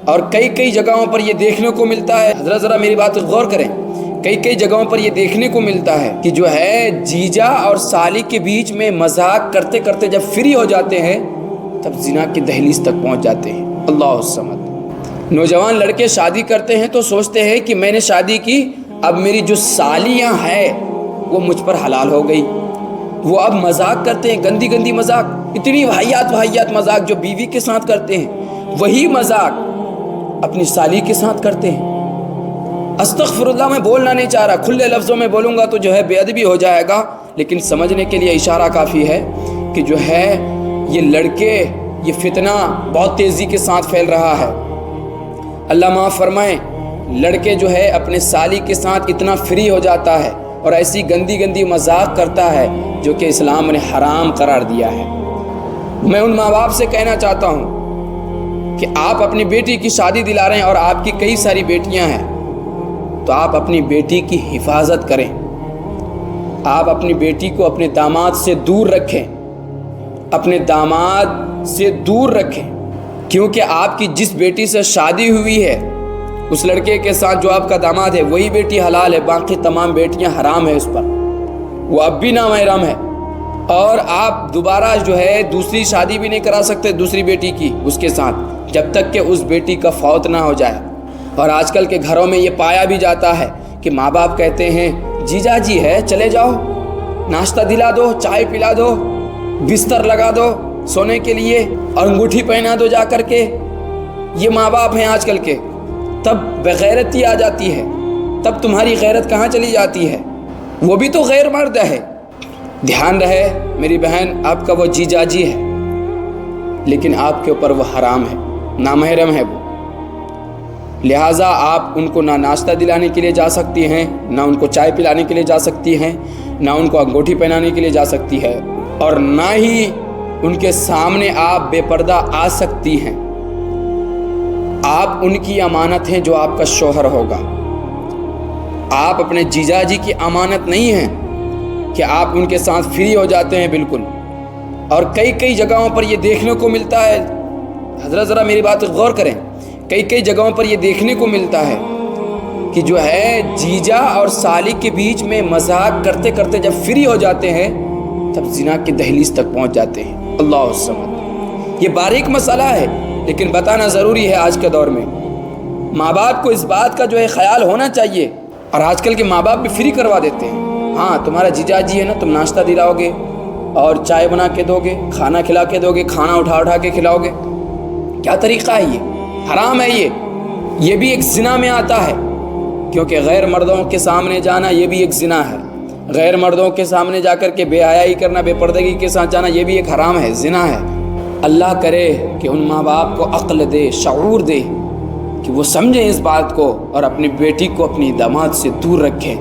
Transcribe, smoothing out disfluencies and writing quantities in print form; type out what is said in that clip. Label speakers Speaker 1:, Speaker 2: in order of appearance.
Speaker 1: اور کئی جگہوں پر یہ دیکھنے کو ملتا ہے، حضرت ذرا میری بات غور کریں، کئی جگہوں پر یہ دیکھنے کو ملتا ہے کہ جو ہے جیجا اور سالی کے بیچ میں مذاق کرتے کرتے جب فری ہو جاتے ہیں تب زنا کی دہلیز تک پہنچ جاتے ہیں۔ اللہ الصمد۔ نوجوان لڑکے شادی کرتے ہیں تو سوچتے ہیں کہ میں نے شادی کی، اب میری جو سالیاں ہے وہ مجھ پر حلال ہو گئی۔ وہ اب مذاق کرتے ہیں، گندی مذاق، اتنی واہیات مذاق جو بیوی کے ساتھ کرتے ہیں، وہی مذاق اپنی سالی کے ساتھ کرتے ہیں۔ استغفر اللہ، میں بولنا نہیں چاہ رہا، کھلے لفظوں میں بولوں گا تو جو ہے بے ادبی ہو جائے گا، لیکن سمجھنے کے لیے اشارہ کافی ہے کہ جو ہے یہ لڑکے، یہ فتنہ بہت تیزی کے ساتھ پھیل رہا ہے۔ اللہ معاف فرمائے، لڑکے جو ہے اپنے سالی کے ساتھ اتنا فری ہو جاتا ہے اور ایسی گندی مذاق کرتا ہے جو کہ اسلام نے حرام قرار دیا ہے۔ میں ان ماں باپ سے کہنا چاہتا ہوں کہ آپ اپنی بیٹی کی شادی دلا رہے ہیں اور آپ کی کئی ساری بیٹیاں ہیں، تو آپ اپنی بیٹی کی حفاظت کریں، آپ اپنی بیٹی کو اپنے داماد سے دور رکھیں، اپنے داماد سے دور رکھیں، کیونکہ آپ کی جس بیٹی سے شادی ہوئی ہے اس لڑکے کے ساتھ جو آپ کا داماد ہے وہی بیٹی حلال ہے، باقی تمام بیٹیاں حرام ہیں اس پر، وہ اب بھی نامحرم ہے۔ اور آپ دوبارہ جو ہے دوسری شادی بھی نہیں کرا سکتے دوسری بیٹی کی اس کے ساتھ جب تک کہ اس بیٹی کا فوت نہ ہو جائے۔ اور آج کل کے گھروں میں یہ پایا بھی جاتا ہے کہ ماں باپ کہتے ہیں جیجا جی ہے چلے جاؤ، ناشتہ دلا دو، چائے پلا دو، بستر لگا دو سونے کے لیے اور انگوٹھی پہنا دو جا کر کے۔ یہ ماں باپ ہیں آج کل کے، تب بغیرتی آ جاتی ہے، تب تمہاری غیرت کہاں چلی جاتی ہے؟ وہ بھی تو غیر مرد ہے۔ دھیان رہے میری بہن، آپ کا وہ جیجا جی ہے لیکن آپ کے اوپر وہ حرام ہے، نامحرم ہے وہ، لہٰذا آپ ان کو نہ ناشتہ دلانے کے لیے جا سکتی ہیں، نہ ان کو چائے پلانے کے لیے جا سکتی ہیں، نہ ان کو انگوٹھی پہنانے کے لیے جا سکتی ہے، اور نہ ہی ان کے سامنے آپ بے پردہ آ سکتی ہیں۔ آپ ان کی امانت ہیں جو آپ کا شوہر ہوگا، آپ اپنے جیجا جی کی امانت نہیں ہیں کہ آپ ان کے ساتھ فری ہو جاتے ہیں بالکل۔ اور کئی جگہوں پر یہ دیکھنے کو ملتا ہے، حضرت ذرا میری بات غور کریں، کئی جگہوں پر یہ دیکھنے کو ملتا ہے کہ جو ہے جیجا اور سالی کے بیچ میں مذاق کرتے کرتے جب فری ہو جاتے ہیں تب زنا کی دہلیز تک پہنچ جاتے ہیں۔ اللہ الصمد۔ یہ باریک مسئلہ ہے لیکن بتانا ضروری ہے آج کے دور میں۔ ماں باپ کو اس بات کا جو ہے خیال ہونا چاہیے، اور آج کل کے ماں باپ بھی فری کروا دیتے ہیں۔ ہاں تمہارا جیجا جی ہے نا، تم ناشتہ دلاؤ گے اور چائے بنا کے دو گے، کھانا کھلا کے دو گے، کھانا اٹھا کے کھلاؤ گے۔ کیا طریقہ ہے یہ؟ حرام ہے یہ بھی ایک زنا میں آتا ہے، کیونکہ غیر مردوں کے سامنے جانا یہ بھی ایک زنا ہے، غیر مردوں کے سامنے جا کر کے بے حیائی کرنا، بے پردگی کے ساتھ جانا یہ بھی ایک حرام ہے، زنا ہے۔ اللہ کرے کہ ان ماں باپ کو عقل دے، شعور دے کہ وہ سمجھیں اس بات کو اور اپنی بیٹی کو اپنی داماد سے دور رکھیں۔